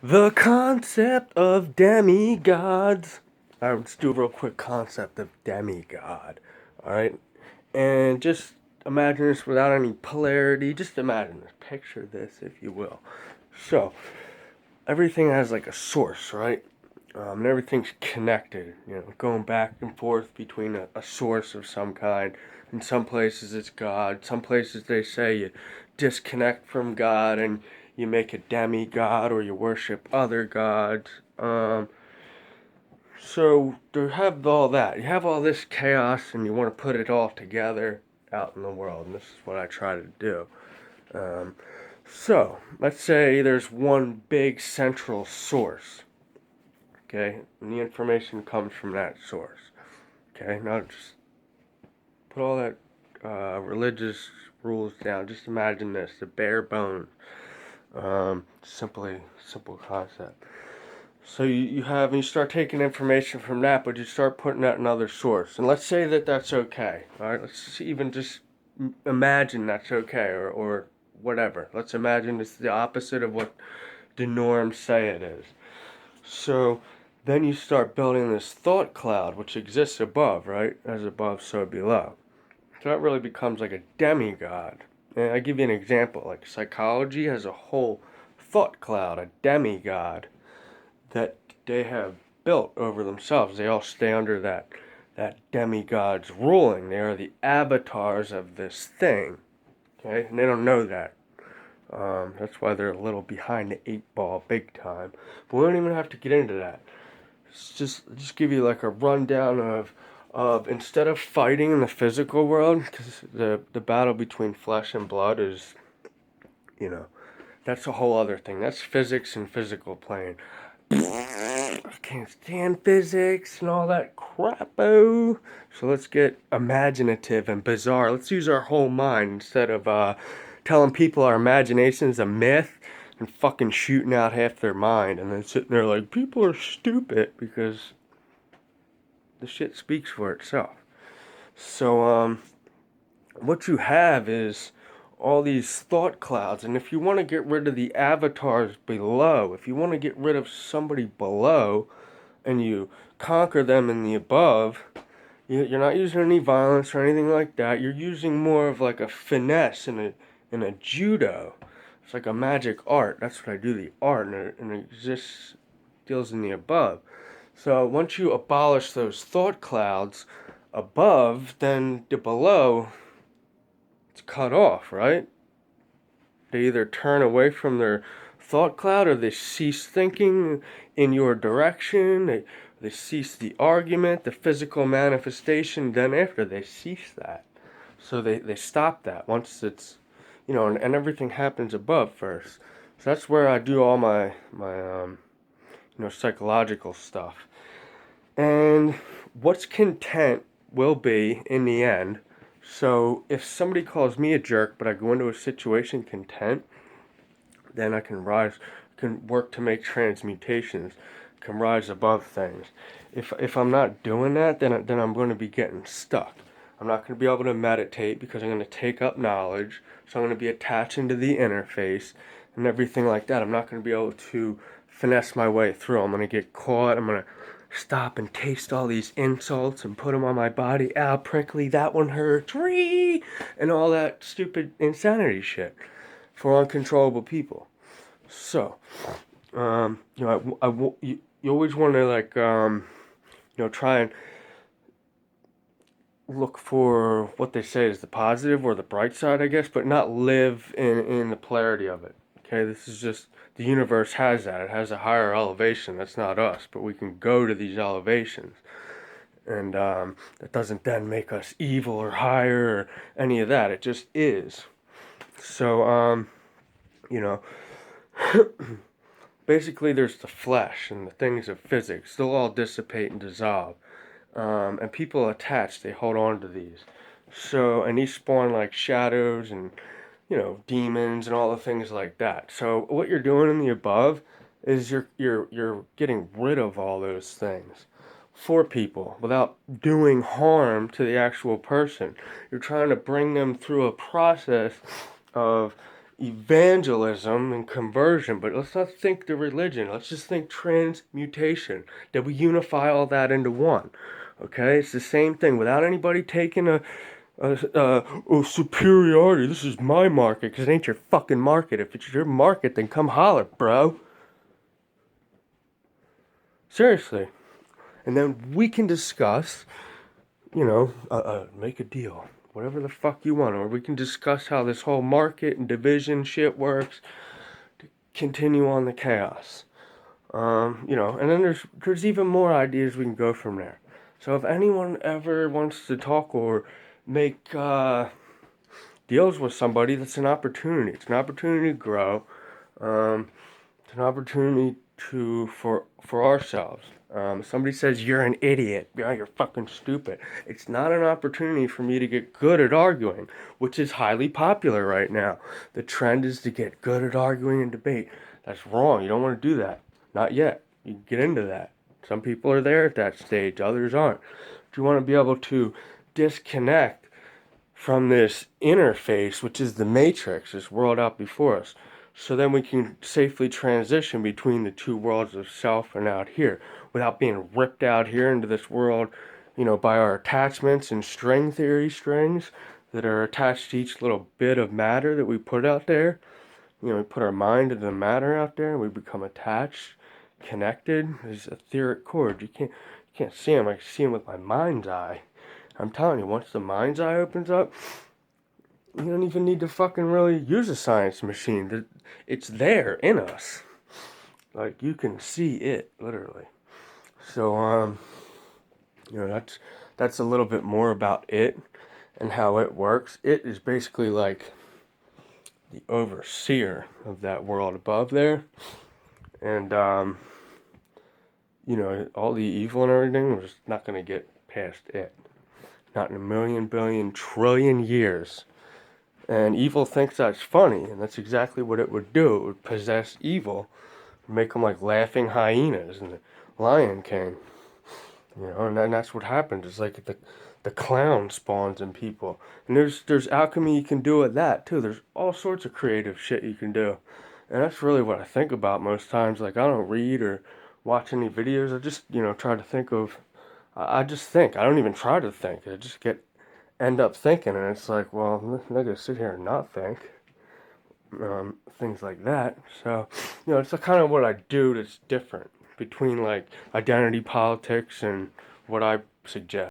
The concept of demigods. Alright, let's do a real quick concept of demigod. Alright? And just imagine this without any polarity. Just imagine this. Picture this, if you will. So, everything has like a source, right? And everything's connected, going back and forth between a source of some kind. In some places it's God. Some places they say you disconnect from God and you make a demigod or you worship other gods. So to have all that, you have all this chaos and you want to put it all together out in the world. And this is what I try to do. Um, so let's say there's one big central source. Okay, and the information comes from that source. Okay, now just put all that religious rules down. Just imagine this: the bare bones, simple concept. So you start taking information from that, but you start putting that in another source. And let's say that that's okay. All right, let's even just imagine that's okay, or whatever. Let's imagine it's the opposite of what the norms say it is. So then you start building this thought cloud, which exists above, right? As above, so below. So that really becomes like a demigod. And I give you an example. Like psychology has a whole thought cloud, a demigod that they have built over themselves. They all stay under that demigod's ruling. They are the avatars of this thing. Okay, and they don't know that. That's why they're a little behind the eight ball, big time. But we don't even have to get into that. Just give you like a rundown of instead of fighting in the physical world, because the battle between flesh and blood is, you know, that's a whole other thing. That's physics and physical plane. I can't stand physics and all that crap-o. So let's get imaginative and bizarre. Let's use our whole mind instead of telling people our imagination is a myth and fucking shooting out half their mind and then sitting there like, people are stupid, because the shit speaks for itself. So, what you have is all these thought clouds, and if you want to get rid of the avatars below, if you want to get rid of somebody below and you conquer them in the above, you're not using any violence or anything like that. You're using more of like a finesse in a judo. It's like a magic art. That's what I do, the art, and it exists, deals in the above. So once you abolish those thought clouds above, then the below, it's cut off, right? They either turn away from their thought cloud or they cease thinking in your direction. They cease the argument, the physical manifestation. Then after they cease that. So they stop that once it's, and everything happens above first. So that's where I do all my psychological stuff. And what's content will be in the end. So if somebody calls me a jerk, but I go into a situation content, then I can work to make transmutations, can rise above things. If I'm not doing that, then I'm going to be getting stuck. I'm not going to be able to meditate because I'm going to take up knowledge. So I'm going to be attaching to the interface and everything like that. I'm not going to be able to finesse my way through. I'm going to get caught. I'm going to stop and taste all these insults and put them on my body. Ow, prickly, that one hurts. Ree! And all that stupid insanity shit for uncontrollable people. So, you always want to try and look for what they say is the positive or the bright side, I guess, but not live in the polarity of it. Okay, this is just, the universe has that. It has a higher elevation. That's not us, but we can go to these elevations. And that doesn't then make us evil or higher or any of that. It just is. So, you know, basically there's the flesh and the things of physics. They'll all dissipate and dissolve. And people attached, they hold on to these. So, and these spawn like shadows and, demons and all the things like that. So what you're doing in the above is you're getting rid of all those things for people without doing harm to the actual person. You're trying to bring them through a process of, evangelism and conversion, but let's not think the religion. Let's just think transmutation. That we unify all that into one. Okay, it's the same thing without anybody taking oh, superiority. This is my market because it ain't your fucking market. If it's your market, then come holler, bro. Seriously. And then we can discuss, make a deal. Whatever the fuck you want. Or we can discuss how this whole market and division shit works. To continue on the chaos. And then there's even more ideas we can go from there. So if anyone ever wants to talk or make deals with somebody, that's an opportunity. It's an opportunity to grow. It's an opportunity for ourselves. Somebody says you're an idiot, you're fucking stupid. It's not an opportunity for me to get good at arguing, which is highly popular right now. The trend is to get good at arguing and debate. That's wrong. You don't want to do that. Not yet. You can get into that. Some people are there at that stage, others aren't. But you want to be able to disconnect from this interface, which is the matrix, this world out before us. So then we can safely transition between the two worlds of self and out here without being ripped out here into this world, by our attachments and string theory strings that are attached to each little bit of matter that we put out there. We put our mind into the matter out there and we become attached, connected. These etheric cords. You can't see them. I can see them with my mind's eye. I'm telling you, once the mind's eye opens up, you don't even need to fucking really use a science machine. It's there in us. Like, you can see it, literally. So, that's a little bit more about it and how it works. It is basically like the overseer of that world above there. And, all the evil and everything, we're just not going to get past it. Not in a million, billion, trillion years. And evil thinks that's funny, and that's exactly what it would do. It would possess evil, make them like laughing hyenas in the Lion King. And that's what happens. It's like the clown spawns in people. And there's alchemy you can do with that, too. There's all sorts of creative shit you can do. And that's really what I think about most times. Like, I don't read or watch any videos. I just, try to think of... I just think. I don't even try to think. I just end up thinking, and it's like, well, I'm not going to sit here and not think. Things like that. So, it's kind of what I do that's different between, like, identity politics and what I suggest.